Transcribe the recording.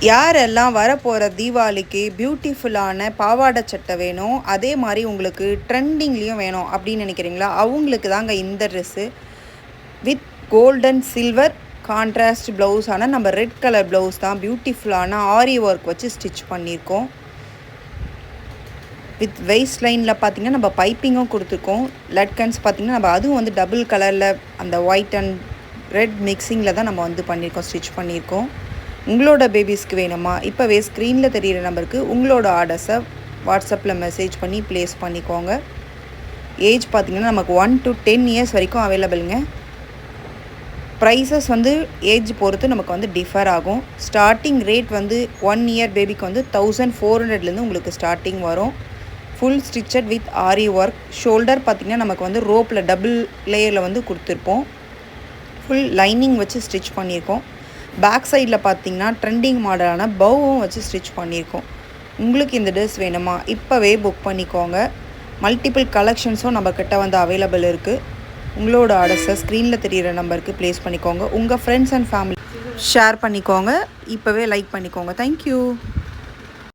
யாரெல்லாம் வரப்போகிற தீபாவளிக்கு பியூட்டிஃபுல்லான பாவாடை சட்டை வேணும், அதே மாதிரி உங்களுக்கு ட்ரெண்டிங்லேயும் வேணும் அப்படின்னு நினைக்கிறீங்களா? அவங்களுக்கு தாங்க இந்த dress. With golden silver contrast blouse. ஆனால் நம்ம ரெட் கலர் ப்ளவுஸ் தான் பியூட்டிஃபுல்லான ஆரி ஒர்க் வச்சு ஸ்டிச் பண்ணியிருக்கோம். வித் வெயிஸ்ட் லைனில் பார்த்திங்கன்னா நம்ம பைப்பிங்கும் கொடுத்துருக்கோம். லட்கன்ஸ் பார்த்திங்கன்னா நம்ம அதுவும் வந்து டபுள் கலரில் அந்த ஒயிட் அண்ட் ரெட் மிக்சிங்கில் தான் நம்ம வந்து பண்ணியிருக்கோம், ஸ்டிச் பண்ணியிருக்கோம். உங்களோட பேபிஸ்க்கு வேணுமா? இப்போவே ஸ்க்ரீனில் தெரிகிற நம்பருக்கு உங்களோட ஆர்டர்ஸை வாட்ஸ்அப்பில் மெசேஜ் பண்ணி ப்ளேஸ் பண்ணிக்கோங்க. ஏஜ் பார்த்திங்கன்னா நமக்கு 1 to 10 இயர்ஸ் வரைக்கும் அவைலபிளுங்க. ப்ரைஸஸ் வந்து ஏஜ் பொறுத்து நமக்கு வந்து டிஃபர் ஆகும். ஸ்டார்டிங் ரேட் வந்து 1 இயர் பேபிக்கு வந்து 1400லேருந்து உங்களுக்கு ஸ்டார்டிங் வரும். Full stitched with aari work. Shoulder பார்த்திங்கன்னா நமக்கு வந்து ரோப்பில் டபுள் லேயரில் வந்து கொடுத்துருப்போம். ஃபுல் லைனிங் வச்சு ஸ்டிச் பண்ணியிருக்கோம். பேக் சைடில் பார்த்திங்கன்னா ட்ரெண்டிங் மாடலான பவ்வும் வச்சு ஸ்டிச் பண்ணியிருக்கோம். உங்களுக்கு இந்த ட்ரெஸ் வேணுமா? இப்போவே புக் பண்ணிக்கோங்க. மல்டிபிள் கலெக்ஷன்ஸும் நம்மக்கிட்ட வந்து அவைலபிள் இருக்குது. உங்களோட ஆர்டர்ஸை ஸ்க்ரீனில் தெரிகிற நம்பருக்கு ப்ளேஸ் பண்ணிக்கோங்க. உங்கள் ஃப்ரெண்ட்ஸ் அண்ட் ஃபேமிலி ஷேர் பண்ணிக்கோங்க. இப்போவே லைக் பண்ணிக்கோங்க. தேங்க்யூ.